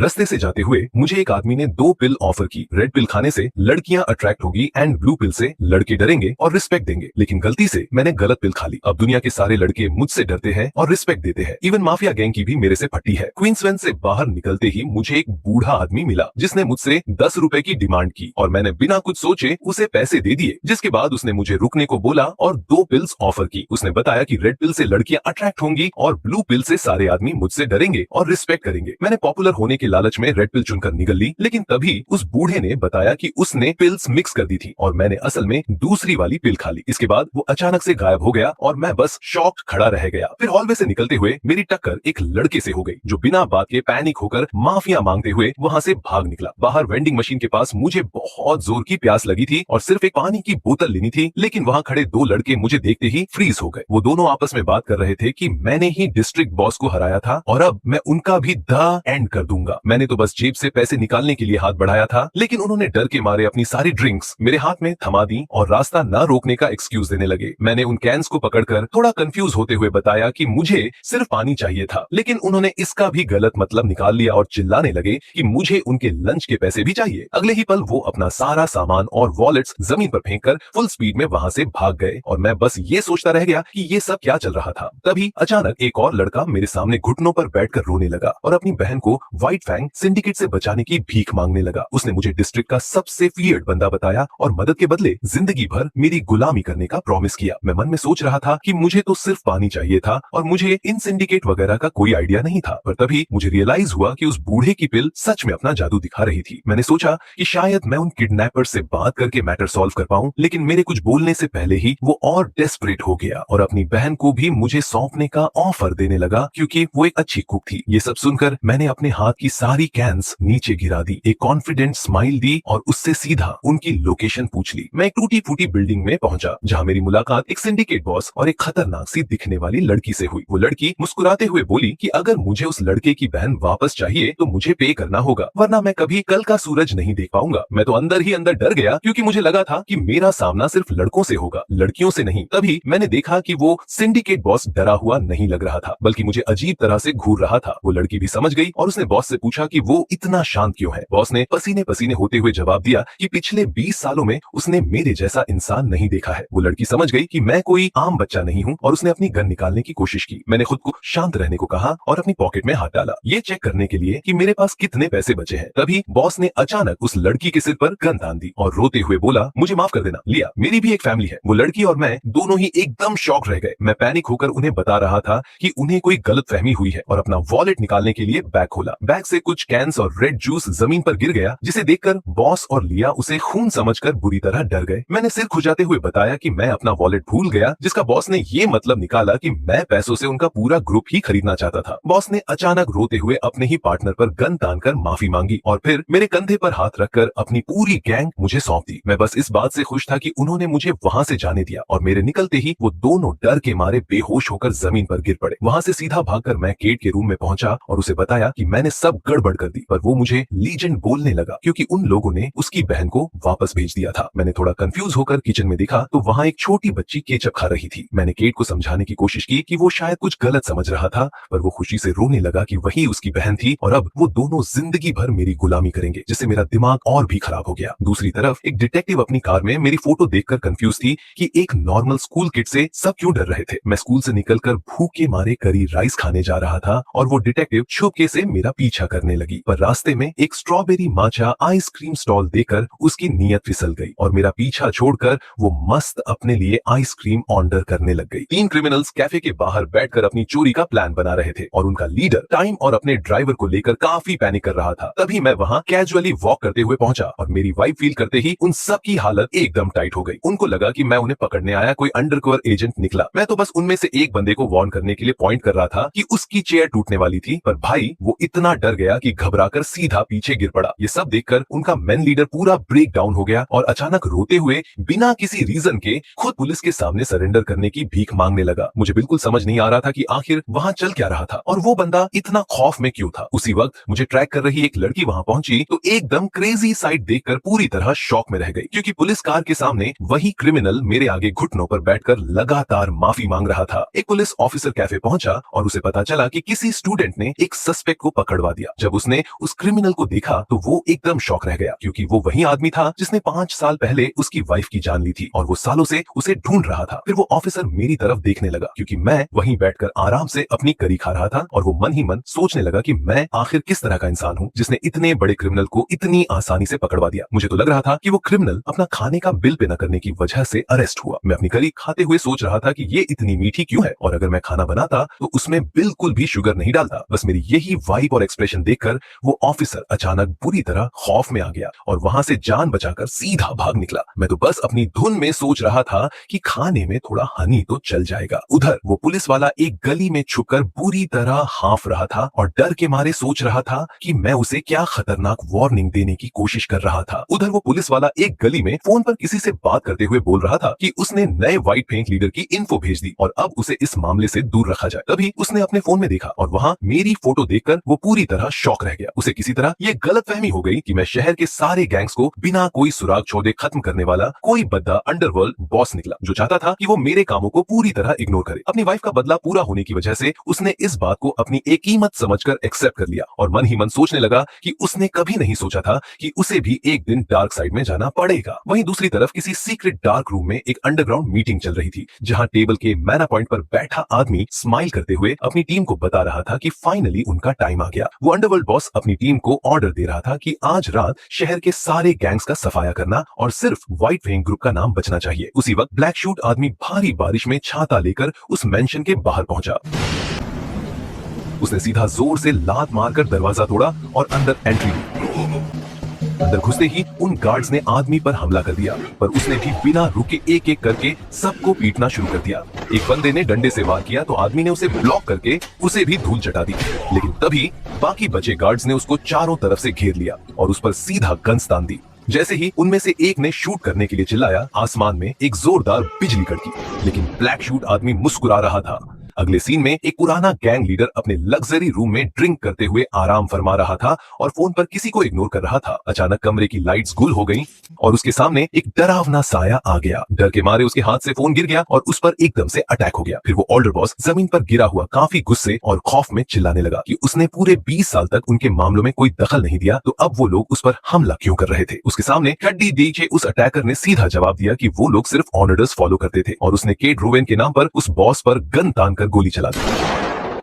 रास्ते से जाते हुए मुझे एक आदमी ने 2 पिल ऑफर की। रेड पिल खाने से लड़कियां अट्रैक्ट होगी एंड ब्लू पिल से लड़के डरेंगे और रिस्पेक्ट देंगे, लेकिन गलती से मैंने गलत पिल खा ली। अब दुनिया के सारे लड़के मुझसे डरते हैं और रिस्पेक्ट देते हैं। इवन माफिया गैंग की भी मेरे से फटी है। क्वींसलैंड से बाहर निकलते ही मुझे एक बूढ़ा आदमी मिला जिसने मुझसे 10 रुपए की डिमांड की और मैंने बिना कुछ सोचे उसे पैसे दे दिए, जिसके बाद उसने मुझे रुकने को बोला और 2 पिल्स ऑफर की। उसने बताया कि रेड पिल से लड़कियां अट्रैक्ट होंगी और ब्लू पिल से सारे आदमी मुझसे डरेंगे और रिस्पेक्ट करेंगे। मैंने पॉपुलर होने के लालच में रेड पिल चुनकर निकल ली, लेकिन तभी उस बूढ़े ने बताया कि उसने पिल्स मिक्स कर दी थी और मैंने असल में दूसरी वाली पिल खा ली। इसके बाद वो अचानक से गायब हो गया और मैं बस शॉक्ड खड़ा रह गया। फिर हॉलवे से निकलते हुए मेरी टक्कर एक लड़के से हो गई जो बिना बात के पैनिक होकर माफिया मांगते हुए वहां से भाग निकला। बाहर वेंडिंग मशीन के पास मुझे बहुत जोर की प्यास लगी थी और सिर्फ एक पानी की बोतल लेनी थी, लेकिन वहां खड़े 2 लड़के मुझे देखते ही फ्रीज हो गए। वो दोनों आपस में बात कर रहे थे कि मैंने ही डिस्ट्रिक्ट बॉस को हराया था और अब मैं उनका भी द एंड कर दूंगा। मैंने तो बस जेब से पैसे निकालने के लिए हाथ बढ़ाया था, लेकिन उन्होंने डर के मारे अपनी सारी ड्रिंक्स मेरे हाथ में थमा दी और रास्ता न रोकने का एक्सक्यूज देने लगे। मैंने उन कैंस को पकड़कर थोड़ा कंफ्यूज होते हुए बताया कि मुझे सिर्फ पानी चाहिए था, लेकिन उन्होंने इसका भी गलत मतलब निकाल लिया और चिल्लाने लगे कि मुझे उनके लंच के पैसे भी चाहिए। अगले ही पल वो अपना सारा सामान और वॉलेट्स जमीन पर फेंककर फुल स्पीड में वहां से भाग गए और मैं बस ये सोचता रह गया कि ये सब क्या चल रहा था। तभी अचानक एक और लड़का मेरे सामने घुटनों पर बैठकर रोने लगा और अपनी बहन को व्हाइट फैंग सिंडिकेट से बचाने की भीख मांगने लगा। उसने मुझे डिस्ट्रिक्ट का सबसे फियर्ड बंदा बताया और मदद के बदले जिंदगी भर मेरी गुलामी करने का प्रॉमिस किया। मैं मन में सोच रहा था कि मुझे तो सिर्फ पानी चाहिए था और मुझे इन सिंडिकेट वगैरह का कोई आइडिया नहीं था, पर तभी मुझे रियलाइज हुआ कि उस बूढ़े की पिल सच में अपना जादू दिखा रही थी। मैंने सोचा कि शायद मैं उन किडनैपर से बात करके मैटर सॉल्व कर पाऊं, लेकिन मेरे कुछ बोलने से पहले ही वो और डेस्परेट हो गया और अपनी बहन को भी मुझे सौंपने का ऑफर देने लगा क्योंकि वो एक अच्छी कुक थी। ये सब सुनकर मैंने अपने हाथ की सारी कैंस नीचे गिरा दी, एक कॉन्फिडेंट स्माइल दी और उससे सीधा उनकी लोकेशन पूछ ली। मैं एक टूटी फूटी बिल्डिंग में पहुंचा जहां मेरी मुलाकात एक सिंडिकेट बॉस और एक खतरनाक सी दिखने वाली लड़की से हुई। वो लड़की मुस्कुराते हुए बोली कि अगर मुझे उस लड़के की बहन वापस चाहिए तो मुझे पे करना होगा, वरना मैं कभी कल का सूरज नहीं देख पाऊंगा। मैं तो अंदर ही अंदर डर गया क्योंकि मुझे लगा था कि मेरा सामना सिर्फ लड़कों से होगा, लड़कियों से नहीं। तभी मैंने देखा कि वो सिंडिकेट बॉस डरा हुआ नहीं लग रहा था, बल्कि मुझे अजीब तरह से घूर रहा था। वो लड़की भी समझ गई और उसने बॉस से पूछा कि वो इतना शांत क्यों है। बॉस ने पसीने पसीने होते हुए जवाब दिया कि पिछले 20 सालों में उसने मेरे जैसा इंसान नहीं देखा है। वो लड़की समझ गई कि मैं कोई आम बच्चा नहीं हूँ और उसने अपनी गन निकालने की कोशिश की। मैंने खुद को शांत रहने को कहा और अपनी पॉकेट में हाथ डाला, ये चेक करने के लिए कि मेरे पास कितने पैसे बचे हैं। तभी बॉस ने अचानक उस लड़की के सिर पर गन तान दी और रोते हुए बोला, मुझे माफ कर देना लिया, मेरी भी एक फैमिली है। वो लड़की और मैं दोनों ही एकदम शॉक रह गए। मैं पैनिक होकर उन्हें बता रहा था कि उन्हें कोई गलतफहमी हुई है और अपना वॉलेट निकालने के लिए बैग खोला। बैग से कुछ कैंस और रेड जूस जमीन पर गिर गया, जिसे देखकर बॉस और लिया उसे खून समझकर बुरी तरह डर गए। मैंने सिर खुजाते हुए बताया कि मैं अपना वॉलेट भूल गया, जिसका बॉस ने ये मतलब निकाला कि मैं पैसों से उनका पूरा ग्रुप ही खरीदना चाहता था। बॉस ने अचानक रोते हुए अपने ही पार्टनर पर गन तानकर माफी मांगी और फिर मेरे कंधे पर हाथ रखकर अपनी पूरी गैंग मुझे सौंप दी। मैं बस इस बात से खुश था कि उन्होंने मुझे वहां से जाने दिया और मेरे निकलते ही वो दोनों डर के मारे बेहोश होकर जमीन पर गिर पड़े। वहां से सीधा भागकर मैं केट के रूम में पहुंचा और उसे बताया कि मैंने सब गड़बड़ कर दी, पर वो मुझे लीजेंड बोलने लगा क्योंकि उन लोगों ने उसकी बहन को वापस भेज दिया था। मैंने थोड़ा कंफ्यूज होकर किचन में देखा तो वहां एक छोटी बच्ची केचप खा रही थी। मैंने केट को समझाने की कोशिश की कि वो शायद कुछ गलत समझ रहा था, पर वो खुशी से रोने लगा कि वही उसकी बहन थी और अब वो दोनों जिंदगी भर मेरी गुलामी करेंगे, जिससे मेरा दिमाग और भी खराब हो गया। दूसरी तरफ एक डिटेक्टिव अपनी कार में मेरी फोटो देखकर कंफ्यूज थी कि एक नॉर्मल स्कूल किड से सब क्यों डर रहे थे। मैं स्कूल से निकलकर भूखे मारे करी राइस खाने जा रहा था और वो डिटेक्टिव छुपके से मेरा पीछा करने लगी, पर रास्ते में एक स्ट्रॉबेरी माचा आइसक्रीम स्टॉल देखकर उसकी नीयत फिसल गई और मेरा पीछा छोड़कर वो मस्त अपने लिए आइसक्रीम ऑर्डर करने लग गई। 3 क्रिमिनल्स कैफे के बाहर बैठकर अपनी चोरी का प्लान बना रहे थे और उनका लीडर टाइम और अपने ड्राइवर को लेकर काफी पैनिक कर रहा था। तभी मैं वहां कैजुअली वॉक करते हुए पहुंचा और मेरी वाइफ फील करते ही उन सब की हालत एकदम टाइट हो गई। उनको लगा कि मैं उन्हें पकड़ने आया कोई अंडरकवर एजेंट निकला। मैं तो बस उनमें से एक बंदे को वार्न करने के लिए पॉइंट कर रहा था कि उसकी चेयर टूटने वाली थी, पर भाई वो इतना डर गया कि घबराकर सीधा पीछे गिर पड़ा। ये सब देखकर उनका मेन लीडर पूरा ब्रेक डाउन हो गया और अचानक रोते हुए बिना किसी रीजन के खुद पुलिस के सामने सरेंडर करने की भीख मांगने लगा। मुझे बिल्कुल समझ नहीं आ रहा था कि आखिर वहां चल क्या रहा था और वो बंदा इतना खौफ में क्यों था। उसी वक्त मुझे ट्रैक कर रही एक लड़की वहां पहुंची तो एकदम क्रेजी साइट देखकर पूरी तरह शॉक में रह गई, क्योंकि पुलिस कार के सामने वही क्रिमिनल मेरे आगे घुटनों पर बैठकर लगातार माफी मांग रहा था। एक पुलिस ऑफिसर कैफे पहुंचा और उसे पता चला कि किसी स्टूडेंट ने एक सस्पेक्ट को पकड़वा दिया। दिया। जब उसने उस क्रिमिनल को देखा तो वो एकदम शॉक रह गया, क्योंकि वो वही आदमी था जिसने 5 साल पहले उसकी वाइफ की जान ली थी और वो सालों से उसे ढूंढ रहा था। फिर वो ऑफिसर मेरी तरफ देखने लगा, क्योंकि मैं वहीं बैठकर आराम से अपनी करी खा रहा था, और वो मन ही मन सोचने लगा कि मैं आखिर किस तरह का इंसान हूँ जिसने इतने बड़े क्रिमिनल को इतनी आसानी से पकड़वा दिया। मुझे तो लग रहा था कि वो क्रिमिनल अपना खाने का बिल पे न करने की वजह से अरेस्ट हुआ। मैं अपनी करी खाते हुए सोच रहा था कि ये इतनी मीठी क्यों है, और अगर मैं खाना बनाता तो उसमें बिल्कुल भी शुगर नहीं डालता। बस मेरी यही वाइब और एक्सप्रेशन देखकर वो ऑफिसर अचानक बुरी तरह खौफ में आ गया और वहां से जान बचाकर सीधा भाग निकला। मैं तो बस अपनी धुन में सोच रहा था कि खाने में थोड़ा हनी तो चल जाएगा। उधर वो पुलिस वाला एक गली में छुपकर बुरी तरह हाफ रहा था और डर के मारे सोच रहा था कि मैं उसे क्या खतरनाक वार्निंग देने की कोशिश कर रहा था। उधर वो पुलिस वाला एक गली में फोन पर किसी से बात करते हुए बोल रहा था कि उसने नए व्हाइट फेंक लीडर की इन्फो भेज दी और अब उसे इस मामले से दूर रखा जाए। तभी उसने अपने फोन में देखा और वहां मेरी फोटो देखकर वो पूरी तरह शॉक रह गया। उसे किसी तरह ये गलतफहमी हो गई कि मैं शहर के सारे गैंग्स को बिना कोई सुराग छोड़े खत्म करने वाला कोई बद्दा अंडरवर्ल्ड बॉस निकला, जो चाहता था कि वो मेरे कामों को पूरी तरह इग्नोर करे। अपनी वाइफ का बदला पूरा होने की वजह से उसने इस बात को अपनी एक कीमत समझकर एक्सेप्ट कर लिया और मन ही मन सोचने लगा कि उसने कभी नहीं सोचा था कि उसे भी एक दिन डार्क साइड में जाना पड़ेगा। वहीं दूसरी तरफ किसी सीक्रेट डार्क रूम में एक अंडरग्राउंड मीटिंग चल रही थी, जहां टेबल के मैना पॉइंट पर बैठा आदमी स्माइल करते हुए अपनी टीम को बता रहा था कि फाइनली उनका टाइम आ गया। वो अंडरवर्ल्ड बॉस अपनी टीम को ऑर्डर दे रहा था कि आज रात शहर के सारे गैंग्स का सफाया करना और सिर्फ व्हाइट फेंग ग्रुप का नाम बचना चाहिए। उसी वक्त ब्लैक शूट आदमी भारी बारिश में छाता लेकर उस मेंशन के बाहर पहुंचा। उसने सीधा जोर से लात मारकर दरवाजा तोड़ा और अंदर एंट्री ली। अंदर घुसते ही उन गार्ड्स ने आदमी पर हमला कर दिया, पर उसने भी बिना रुके एक एक करके सबको पीटना शुरू कर दिया। एक बंदे ने डंडे से वार किया तो आदमी ने उसे ब्लॉक करके उसे भी धूल चटा दी, लेकिन तभी बाकी बचे गार्ड्स ने उसको चारों तरफ से घेर लिया और उस पर सीधा गन्स तान दी। जैसे ही उनमें से एक ने शूट करने के लिए चिल्लाया, आसमान में एक जोरदार बिजली कड़की, लेकिन ब्लैक शूट आदमी मुस्कुरा रहा था। अगले सीन में एक पुराना गैंग लीडर अपने लग्जरी रूम में ड्रिंक करते हुए आराम फरमा रहा था और फोन पर किसी को इग्नोर कर रहा था। अचानक कमरे की लाइट्स गुल हो गईं और उसके सामने एक डरावना साया आ गया। डर के मारे उसके हाथ से फोन गिर गया और उस पर एकदम से अटैक हो गया। फिर वो ओल्डर बॉस जमीन पर गिरा हुआ काफी गुस्से और खौफ में चिल्लाने लगा कि उसने पूरे 20 साल तक उनके मामलों में कोई दखल नहीं दिया, तो अब वो लोग उस पर हमला क्यों कर रहे थे। उसके सामने हड्डी दीचे उस अटैकर ने सीधा जवाब दिया कि वो लोग सिर्फ ऑर्डर्स फॉलो करते थे और उसने केट रोवेन के नाम पर उस बॉस पर गन तान कर गोली चला दी।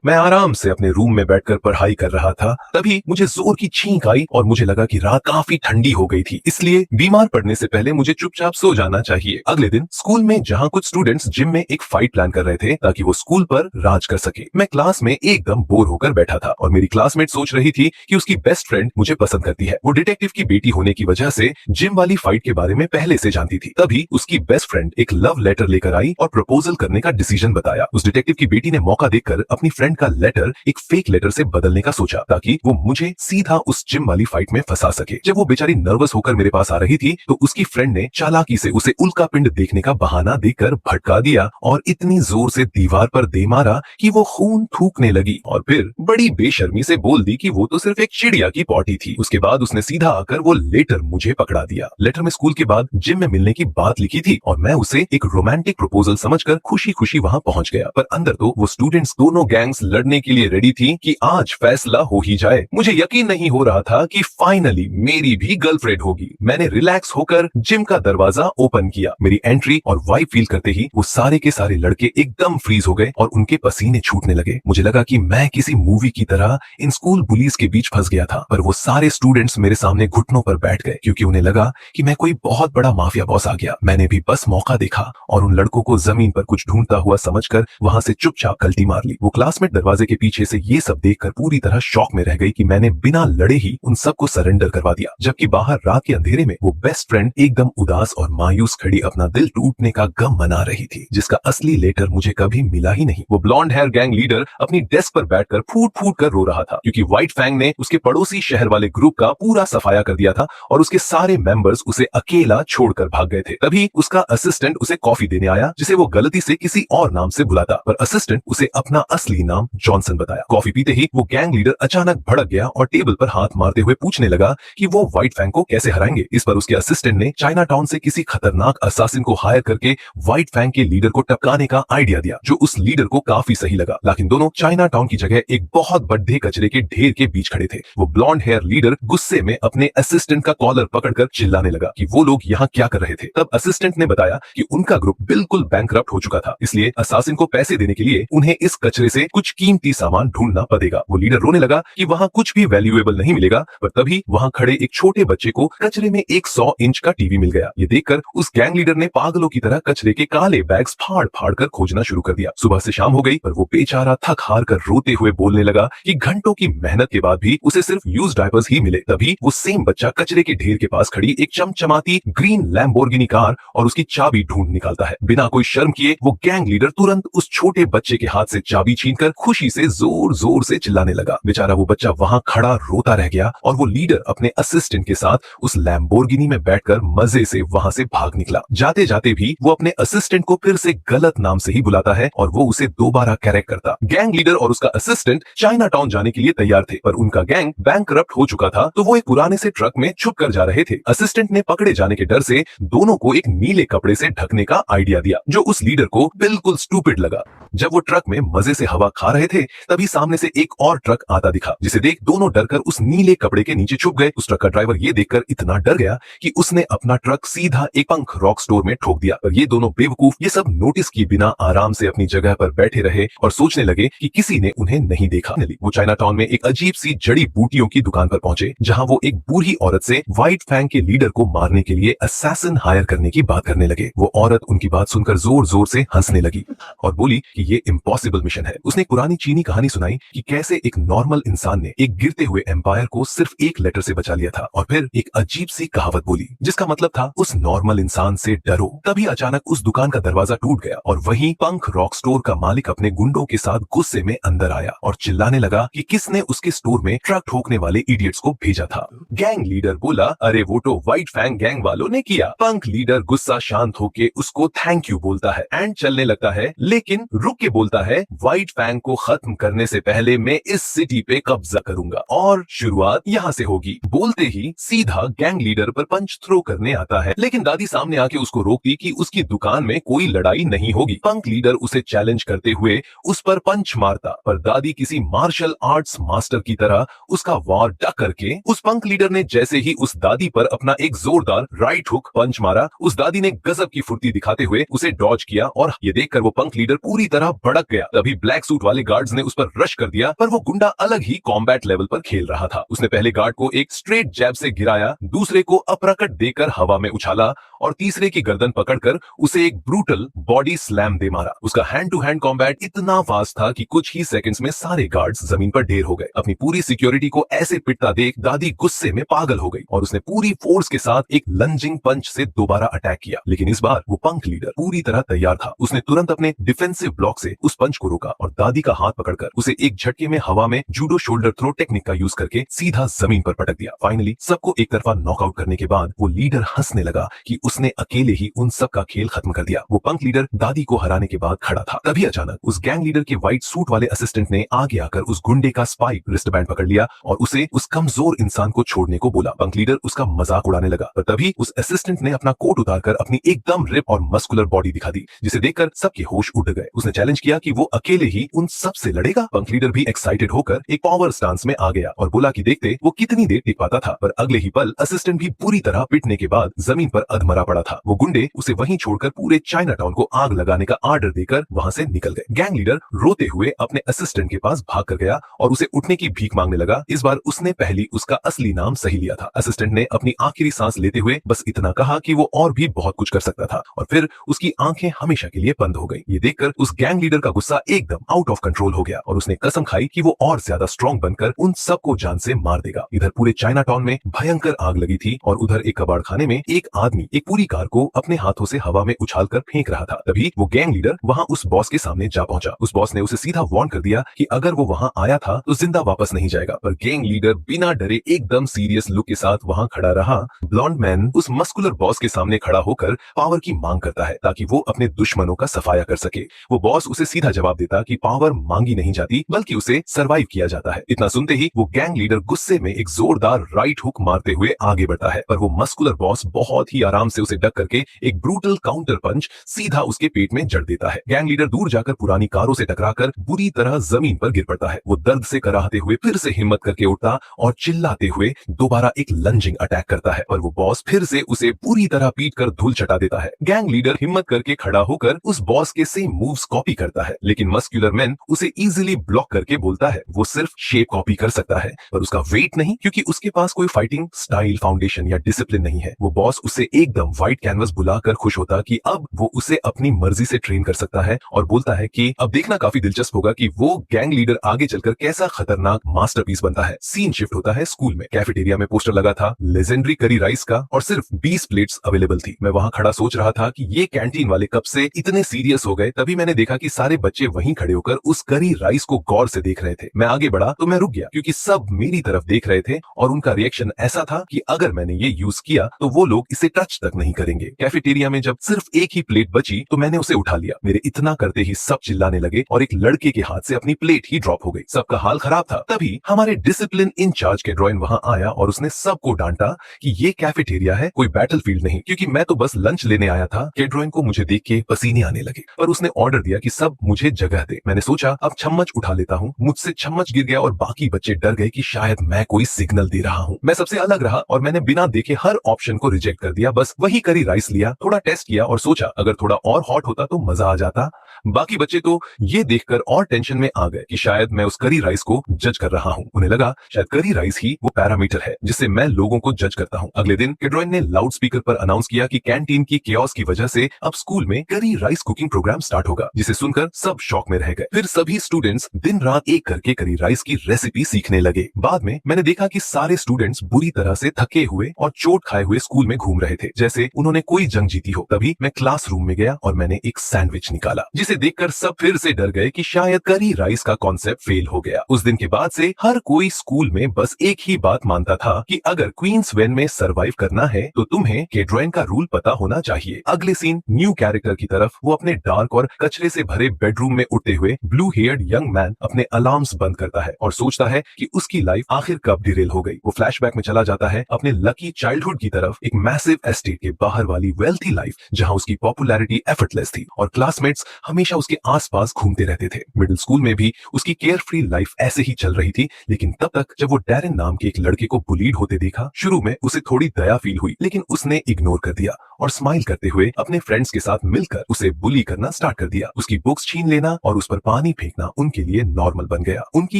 मैं आराम से अपने रूम में बैठकर पढ़ाई कर रहा था, तभी मुझे जोर की छींक आई और मुझे लगा कि रात काफी ठंडी हो गई थी, इसलिए बीमार पड़ने से पहले मुझे चुपचाप सो जाना चाहिए। अगले दिन स्कूल में जहां कुछ स्टूडेंट्स जिम में एक फाइट प्लान कर रहे थे ताकि वो स्कूल पर राज कर सके, मैं क्लास में एकदम बोर होकर बैठा था और मेरी क्लासमेट सोच रही थी कि उसकी बेस्ट फ्रेंड मुझे पसंद करती है। वो डिटेक्टिव की बेटी होने की वजह से जिम वाली फाइट के बारे में पहले से जानती थी। तभी उसकी बेस्ट फ्रेंड एक लव लेटर लेकर आई और प्रपोजल करने का डिसीजन बताया। उस डिटेक्टिव की बेटी ने मौका देखकर अपनी फ्रेंड का लेटर एक फेक लेटर से बदलने का सोचा ताकि वो मुझे सीधा उस जिम वाली फाइट में फंसा सके। जब वो बेचारी नर्वस होकर मेरे पास आ रही थी तो उसकी फ्रेंड ने चालाकी से उसे उल्का पिंड देखने का बहाना देकर भटका दिया और इतनी जोर से दीवार पर दे मारा कि वो खून थूकने लगी और फिर बड़ी बेशर्मी से बोल दी कि वो तो सिर्फ एक चिड़िया की पॉटी थी। उसके बाद उसने सीधा आकर वो लेटर मुझे पकड़ा दिया। लेटर में स्कूल के बाद जिम में मिलने की बात लिखी थी और मैं उसे एक रोमांटिक प्रपोजल समझकर खुशी खुशी वहां पहुंच गया, पर अंदर तो वो स्टूडेंट्स दोनों गैंग्स लड़ने के लिए रेडी थी कि आज फैसला हो ही जाए। मुझे यकीन नहीं हो रहा था कि फाइनली मेरी भी गर्लफ्रेंड होगी। मैंने रिलैक्स होकर जिम का दरवाजा ओपन किया। मेरी एंट्री और वाइब फील करते ही वो सारे के सारे लड़के एकदम फ्रीज हो गए और उनके पसीने छूटने लगे। मुझे लगा कि मैं किसी मूवी की तरह इन स्कूल बुलीज के बीच फंस गया था, पर वो सारे स्टूडेंट्स मेरे सामने घुटनों पर बैठ गए क्योंकि उन्हें लगा कि मैं कोई बहुत बड़ा माफिया बॉस आ गया। मैंने भी बस मौका देखा और उन लड़कों को जमीन पर कुछ ढूंढता हुआ समझकर वहां से चुपचाप कल्टी मार ली। वो क्लासमेट दरवाजे के पीछे से ये सब देखकर पूरी तरह शॉक में रह गई कि मैंने बिना लड़े ही उन सबको सरेंडर करवा दिया, जबकि बाहर रात के अंधेरे में वो बेस्ट फ्रेंड एकदम उदास और मायूस खड़ी अपना दिल टूटने का गम मना रही थी, जिसका असली लेटर मुझे कभी मिला ही नहीं। वो ब्लॉन्ड हेयर गैंग लीडर अपनी डेस्क पर बैठकर फूट फूट कर रो रहा था क्योंकि व्हाइट फैंग ने उसके पड़ोसी शहर वाले ग्रुप का पूरा सफाया कर दिया था और उसके सारे मेंबर्स उसे अकेला छोड़कर भाग गए थे। तभी उसका असिस्टेंट उसे कॉफी देने आया, जिसे वो गलती से किसी और नाम से बुलाता, पर असिस्टेंट उसे अपना असली नाम नाम जॉनसन बताया। कॉफी पीते ही वो गैंग लीडर अचानक भड़क गया और टेबल पर हाथ मारते हुए पूछने लगा कि वो व्हाइट फैंग को कैसे हराएंगे। इस पर उसके असिस्टेंट ने चाइना टाउन से किसी खतरनाक असासिन को हायर करके व्हाइट फैंग के लीडर को टपकाने का आइडिया दिया, जो उस लीडर को काफी सही लगा। लेकिन दोनों चाइना टाउन की जगह एक बहुत बड़े कचरे के ढेर के बीच खड़े थे। वो ब्लॉन्ड हेयर लीडर गुस्से में अपने असिस्टेंट का कॉलर पकड़कर चिल्लाने लगा कि वो लोग यहाँ क्या कर रहे थे। तब असिस्टेंट ने बताया कि उनका ग्रुप बिल्कुल बैंकरप्ट हो चुका था, इसलिए असासिन को पैसे देने के लिए उन्हें इस कचरे से कुछ कीमती सामान ढूंढना पड़ेगा। वो लीडर रोने लगा कि वहाँ कुछ भी वैल्यूएबल नहीं मिलेगा, पर तभी वहाँ खड़े एक छोटे बच्चे को कचरे में एक 100 इंच का टीवी मिल गया। ये देखकर उस गैंग लीडर ने पागलों की तरह कचरे के काले बैग्स फाड़ फाड़ कर खोजना शुरू कर दिया। सुबह से शाम हो गई, पर वो बेचारा थक हार कर रोते हुए बोलने लगा कि घंटों की मेहनत के बाद भी उसे सिर्फ यूज डायपर्स ही मिले। तभी वो सेम बच्चा कचरे के ढेर के पास खड़ी एक चमचमाती ग्रीन लैम्बोर्गिनी कार और उसकी चाबी ढूंढ निकालता है। बिना कोई शर्म किए वो गैंग लीडर तुरंत उस छोटे बच्चे के हाथ से चाबी छीनकर खुशी से जोर जोर से चिल्लाने लगा। बेचारा वो बच्चा वहां खड़ा रोता रह गया और वो लीडर अपने असिस्टेंट के साथ उस लैम्बोर्गिनी में बैठकर मजे से वहां से भाग निकला। जाते जाते भी वो अपने असिस्टेंट को फिर से गलत नाम से ही बुलाता है और वो उसे दोबारा करेक्ट करता। गैंग लीडर और उसका असिस्टेंट चाइना टाउन जाने के लिए तैयार थे, पर उनका गैंग बैंकरप्ट हो चुका था, तो वो एक पुराने से ट्रक में छुप कर जा रहे थे। असिस्टेंट ने पकड़े जाने के डर से दोनों को एक नीले कपड़े से ढकने का आइडिया दिया, जो उस लीडर को बिल्कुल स्टूपिड लगा। जब वो ट्रक में मजे से हवा खा रहे थे, तभी सामने से एक और ट्रक आता दिखा, जिसे देख दोनों डरकर उस नीले कपड़े के नीचे छुप गए। उस ट्रक का ड्राइवर ये देखकर इतना डर गया कि उसने अपना ट्रक सीधा एक पंक रॉक स्टोर में ठोक दिया। पर ये दोनों बेवकूफ ये सब नोटिस किए बिना आराम से अपनी जगह पर बैठे रहे और सोचने लगे कि किसी ने उन्हें नहीं देखा। वो चाइना टाउन में एक अजीब सी जड़ी बूटियों की दुकान पर पहुंचे, जहां वो एक बूढ़ी औरत से व्हाइट फैंग के लीडर को मारने के लिए असैसिन हायर करने की बात करने लगे। वो औरत उनकी बात सुनकर जोर जोर से हंसने लगी और बोली कि ये इम्पॉसिबल मिशन है। उसने एक पुरानी चीनी कहानी सुनाई कि कैसे एक नॉर्मल इंसान ने एक गिरते हुए एम्पायर को सिर्फ एक लेटर से बचा लिया था, और फिर एक अजीब सी कहावत बोली जिसका मतलब था उस नॉर्मल इंसान से डरो। तभी अचानक उस दुकान का दरवाजा टूट गया और वहीं पंक रॉक स्टोर का मालिक अपने गुंडों के साथ गुस्से में अंदर आया और चिल्लाने लगा कि किसने उसके स्टोर में ट्रक ठोकने वाले इडियट्स को भेजा था। गैंग लीडर बोला, अरे वो तो व्हाइट फैंग गैंग वालों ने किया। पंक लीडर गुस्सा शांत होके उसको थैंक यू बोलता है एंड चलने लगता है, लेकिन रुक के बोलता है, व्हाइट फैंग को खत्म करने से पहले मैं इस सिटी पे कब्जा करूंगा और शुरुआत यहाँ से होगी। बोलते ही सीधा गैंग लीडर पर पंच थ्रो करने आता है, लेकिन दादी सामने आके उसको रोकती कि उसकी दुकान में कोई लड़ाई नहीं होगी। पंक लीडर उसे चैलेंज करते हुए उस पर पंच मारता, पर दादी किसी मार्शल आर्ट्स मास्टर की तरह उसका वार डक करके उस पंक लीडर ने जैसे ही उस दादी पर अपना एक जोरदार राइट हुक पंच मारा, उस दादी ने गजब की फुर्ती दिखाते हुए उसे डॉज किया और ये देखकर वो पंक लीडर पूरी तरह भड़क गया। तभी ब्लैक सूट वाले गार्ड्स ने उस पर रश कर दिया, पर वो गुंडा अलग ही कॉम्बैट लेवल पर खेल रहा था। उसने पहले गार्ड को एक स्ट्रेट जैब से गिराया, दूसरे को अपरकट देकर हवा में उछाला और तीसरे की गर्दन पकड़कर उसे एक ब्रूटल बॉडी स्लैम दे मारा। उसका हैंड टू हैंड कॉम्बैट इतना फास्ट था कि कुछ ही सेकंड्स में सारे गार्ड्स जमीन पर ढेर हो गए। अपनी पूरी सिक्योरिटी को ऐसे पिटता देख दादी गुस्से में पागल हो गई और उसने पूरी फोर्स के साथ एक लंजिंग पंच से दोबारा अटैक किया, लेकिन इस बार वो पंक लीडर पूरी तरह तैयार था। उसने तुरंत अपने डिफेंसिव ब्लॉक से उस पंच को रोका और दादी का हाथ पकड़कर उसे एक झटके में हवा में जूडो शोल्डर थ्रो टेक्निक का यूज करके सीधा जमीन पर पटक दिया। फाइनली सबको एक तरफा नॉकआउट करने के बाद वो लीडर हंसने लगा कि उसने अकेले ही उन सब का खेल खत्म कर दिया। वो पंक लीडर दादी को हराने के बाद खड़ा था। तभी अचानक उस गैंग लीडर के व्हाइट सूट वाले असिस्टेंट ने आगे आकर उस गुंडे का स्पाइक रिस्टबैंड पकड़ लिया और उसे उस कमजोर इंसान को छोड़ने को बोला। पंक लीडर उसका मजाक उड़ाने लगा, पर तभी उस असिस्टेंट ने अपना कोट उतारकर अपनी एकदम रिप और मस्कुलर बॉडी दिखा दी, जिसे देखकर सबके होश उड़ गए। उसने चैलेंज किया कि वो अकेले ही उन सब से लड़ेगा। पंक लीडर भी एक्साइटेड होकर एक पावर स्टांस में आ गया और बोला कि देखते वो कितनी देर टिक पाता था, पर अगले ही पल असिस्टेंट भी पूरी तरह पिटने के बाद जमीन पर अधमरा पड़ा था। वो गुंडे उसे वहीं छोड़कर पूरे चाइना टाउन को आग लगाने का आर्डर देकर वहां से निकल गए। गैंग लीडर रोते हुए अपने असिस्टेंट के पास भाग कर गया और उसे उठने की भीख मांगने लगा। इस बार उसने पहली उसका असली नाम सही लिया था। असिस्टेंट ने अपनी आखिरी सांस लेते हुए बस इतना कहा कि वो और भी बहुत कुछ कर सकता था और फिर उसकी आंखें हमेशा के लिए बंद हो गई। ये देखकर उस गैंग लीडर का गुस्सा एकदम आउट ऑफ कंट्रोल हो गया और उसने कसम खाई कि वो और ज्यादा स्ट्रॉन्ग बनकर उन सबको जान से मार देगा। इधर पूरे चाइना टाउन में भयंकर आग लगी थी और उधर एक कबाड़ खाने में एक आदमी एक पूरी कार को अपने हाथों से हवा में उछालकर फेंक रहा था। तभी वो गैंग लीडर वहां उस बॉस के सामने जा पहुंचा। उस बॉस ने उसे सीधा वार्न कर दिया कि अगर वो वहां आया था तो जिंदा वापस नहीं जाएगा, पर गैंग लीडर बिना डरे एकदम सीरियस लुक के साथ वहां खड़ा रहा। ब्लॉन्ड मैन उस मस्कुलर बॉस के सामने खड़ा होकर पावर की मांग करता है ताकि वो अपने दुश्मनों का सफाया कर सके। वो बॉस उसे सीधा जवाब देता कि पावर ओवर मांगी नहीं जाती बल्कि उसे सरवाइव किया जाता है। इतना सुनते ही वो गैंग लीडर गुस्से में एक जोरदार राइट हुक मारते हुए आगे बढ़ता है, पर वो मस्कुलर बॉस बहुत ही आराम से उसे डक करके एक ब्रूटल काउंटर पंच सीधा उसके पेट में जड़ देता है। गैंग लीडर दूर जाकर पुरानी कारों से टकराकर बुरी तरह जमीन पर गिर पड़ता है। वो दर्द से कराहते हुए फिर से हिम्मत करके उठता और चिल्लाते हुए दोबारा एक लंजिंग अटैक करता है, पर वो बॉस फिर से उसे पूरी तरह पीट कर धूल चटा देता है। गैंग लीडर हिम्मत करके खड़ा होकर उस बॉस के सेम मूव्स कॉपी करता है, लेकिन मस्कुलर मैन उसे इजीली ब्लॉक करके बोलता है वो सिर्फ शेप कॉपी कर सकता है पर उसका वेट नहीं, क्योंकि उसके पास कोई फाइटिंग स्टाइल, फाउंडेशन या डिसिप्लिन नहीं है। वो बॉस उसे एकदम व्हाइट कैनवस बुलाकर खुश होता कि अब वो उसे अपनी मर्जी से ट्रेन कर सकता है और बोलता है कि अब देखना काफी दिलचस्प होगा कि वो गैंग लीडर आगे चलकर कैसा खतरनाक मास्टरपीस बनता है। सीन शिफ्ट होता है स्कूल में। कैफेटेरिया में पोस्टर लगा था लेजेंडरी करी राइस का और सिर्फ 20 प्लेट्स अवेलेबल थी। मैं वहां खड़ा सोच रहा था कि ये कैंटीन वाले कब से इतने सीरियस हो गए। तभी मैंने देखा कि सारे बच्चे वहीं खड़े होकर उस करी राइस को गौर से देख रहे थे। मैं आगे बढ़ा तो मैं रुक गया क्योंकि सब मेरी तरफ देख रहे थे और उनका रिएक्शन ऐसा था कि अगर मैंने ये यूज किया तो वो लोग इसे टच तक नहीं करेंगे। कैफेटेरिया में जब सिर्फ एक ही प्लेट बची तो मैंने उसे उठा लिया। मेरे इतना करते ही सब चिल्लाने लगे और एक लड़के के हाथ से अपनी प्लेट ही ड्रॉप हो गई। सबका हाल खराब था। तभी हमारे डिसिप्लिन इंचार्ज कैड्रॉइन वहां आया और उसने सबको डांटा कि ये कैफेटेरिया है, कोई बैटलफील्ड नहीं, क्योंकि मैं तो बस लंच लेने आया था। कैड्रॉइन को मुझे देख के पसीने आने लगे, पर उसने ऑर्डर दिया कि सब मुझे जगह दे। मैंने सोचा अब चम्मच उठा लेता हूँ। मुझसे चम्मच गिर गया और बाकी बच्चे डर गए कि शायद मैं कोई सिग्नल दे रहा हूँ। मैं सबसे अलग रहा और मैंने बिना देखे हर ऑप्शन को रिजेक्ट कर दिया। बस वही करी राइस लिया, थोड़ा टेस्ट किया और सोचा अगर थोड़ा और हॉट होता तो मजा आ जाता। बाकी बच्चे तो ये देखकर और टेंशन में आ गए कि शायद मैं उस करी राइस को जज कर रहा हूँ। उन्हें लगा शायद करी राइस ही वो पैरामीटर है जिससे मैं लोगों को जज करता हूँ। अगले दिन कैड्रॉइन ने लाउड स्पीकर पर अनाउंस किया कि कैंटीन की केओस की वजह से अब स्कूल में curry rice cooking programme start होगा, जिसे सुनकर सब शॉक में रह गए। फिर सभी स्टूडेंट्स दिन रात एक करके करी राइस की रेसिपी सीखने लगे। बाद में मैंने देखा कि सारे स्टूडेंट्स बुरी तरह से थके हुए और चोट खाए हुए स्कूल में घूम रहे थे, जैसे उन्होंने कोई जंग जीती हो। तभी मैं क्लासरूम में गया और मैंने एक सैंडविच निकाला, जिसे देखकर सब फिर से डर गए कि शायद करी राइस का कॉन्सेप्ट फेल हो गया। उस दिन के बाद से हर कोई स्कूल में बस एक ही बात मानता था कि अगर क्वींस वेन में सरवाइव करना है तो तुम्हें कैड्रॉइन का रूल पता होना चाहिए। अगले सीन न्यू कैरेक्टर की तरफ। वो अपने डार्क और कचरे से भरे बेडरूम में उठते हुए ब्लू हेयर्ड यंग मैन अपने अलार्म्स बंद करता है और सोचता है कि उसकी लाइफ आखिर कब डिरेल हो गई। वो फ्लैशबैक में चला जाता है अपने लकी चाइल्डहुड की तरफ, एक मैसिव एस्टेट के बाहर वाली वेल्थी लाइफ जहां उसकी पॉपुलैरिटी एफर्टलेस थी और क्लासमेट्स हमेशा उसके आसपास घूमते रहते थे। मिडिल स्कूल में भी उसकी केयर फ्री लाइफ ऐसे ही चल रही थी, लेकिन तब तक जब वो डैरेन नाम के एक लड़के को बुलीड होते देखा, शुरू में उसे थोड़ी दया फील हुई, लेकिन उसने इग्नोर कर दिया और स्माइल करते हुए अपने फ्रेंड्स के साथ मिलकर उसे बुली करना स्टार्ट कर दिया। उसकी बुक्स छीन लेना और उस पर पानी फेंकना उनके लिए नॉर्मल बन गया। उनकी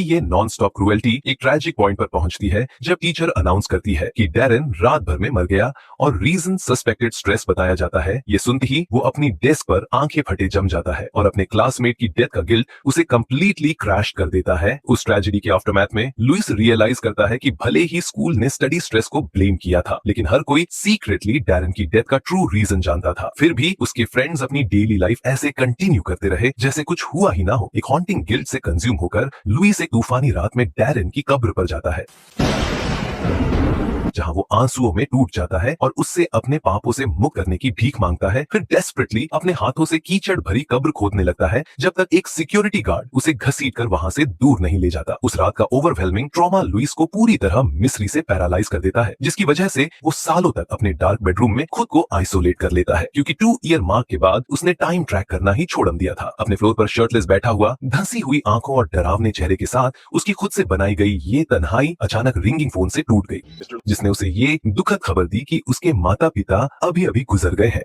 ये नॉन स्टॉप क्रूएल्टी एक ट्रैजिक पॉइंट पर पहुंचती है जब टीचर अनाउंस करती है कि डैरेन रात भर में मर गया और रीजन सस्पेक्टेड स्ट्रेस बताया जाता है। ये सुनते ही वो अपनी डेस्क पर आंखें फटे जम जाता है और अपने क्लासमेट की डेथ का गिल्ट उसे कंप्लीटली क्रैश कर देता है। उस ट्रेजेडी के आफ्टरमैथ में लुइस रियलाइज करता है कि भले ही स्कूल ने स्टडी स्ट्रेस को ब्लेम किया था, लेकिन हर कोई सीक्रेटली डैरेन की डेथ का ट्रू रीजन जानता था। फिर भी उसके फ्रेंड्स अपनी डेली लाइफ ऐसे कंटिन्यू करते रहे जैसे कुछ हुआ ही ना हो। एक हॉन्टिंग गिल्ट से कंज्यूम होकर लुइस एक तूफानी रात में डैरेन की कब्र पर जाता है, जहां वो आंसुओं में टूट जाता है और उससे अपने पापों से मुक्त करने की भीख मांगता है। फिर डेस्परेटली अपने हाथों से कीचड़ भरी कब्र खोदने लगता है जब तक एक सिक्योरिटी गार्ड उसे घसीटकर वहां से दूर नहीं ले जाता। उस रात का ओवरवेलमिंग ट्रॉमा लुइस को पूरी तरह मिस्री से पैरालाइज कर देता है, जिसकी वजह से वो सालों तक अपने डार्क बेडरूम में खुद को आइसोलेट कर लेता है, क्योंकि 2 ईयर मार्क के बाद उसने टाइम ट्रैक करना ही छोड़ दिया था। अपने फ्लोर पर शर्टलेस बैठा हुआ, धंसी हुई आंखों और डरावने चेहरे के साथ उसकी खुद से बनाई गई ये तन्हाई अचानक रिंगिंग फोन से टूट गई, जिसने उसे ये दुखद खबर दी कि उसके माता पिता अभी अभी गुजर गए हैं।